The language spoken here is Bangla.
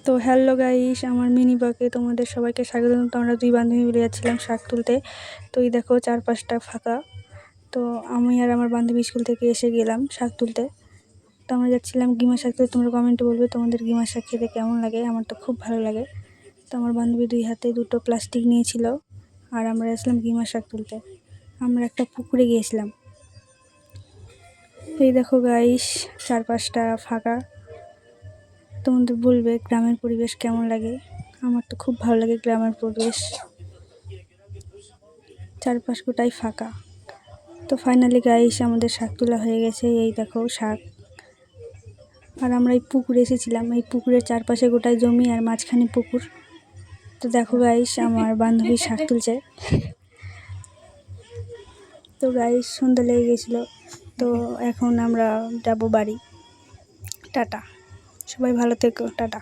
তো হ্যালো গাইস, আমার মিনি ব্লগে তোমাদের সবাইকে স্বাগত। তো আমরা দুই বান্ধবী মিলে যাচ্ছিলাম শাক তুলতে। তো এই দেখো চারপাশটা ফাঁকা। তো আমি আর আমার বান্ধবী স্কুল থেকে এসে গেলাম শাক তুলতে। তো আমরা যাচ্ছিলাম গিমা শাক তুলতে। তোমরা কমেন্টে বলবে তোমাদের গিমা শাক খেতে কেমন লাগে। আমার তো খুব ভালো লাগে। তো আমার বান্ধবী দুই হাতে দুটো প্লাস্টিক নিয়েছিল আর আমরা আসলাম গিমা শাক তুলতে। আমরা একটা পুকুরে গিয়েছিলাম। এই দেখো গাইস, চারপাশটা ফাঁকা। তোমাদের বলবে গ্রামের পরিবেশ কেমন লাগে। আমার তো খুব ভালো লাগে গ্রামের পরিবেশ, চারপাশ গোটাই ফাঁকা। তো ফাইনালি গাইস আমাদের শাক তোলা হয়ে গেছে। এই দেখো শাক। আর আমরা এই পুকুরে এসেছিলাম। এই পুকুরের চারপাশে গোটাই জমি আর মাঝখানে পুকুর। তো দেখো গাইস আমার বান্ধবী শাক তুলছে। তো গাইস সন্ধ্যা লেগে গেছিলো। তো এখন আমরা যাবো বাড়ি। টাটা, সবাই ভালো থেকো, টাটা।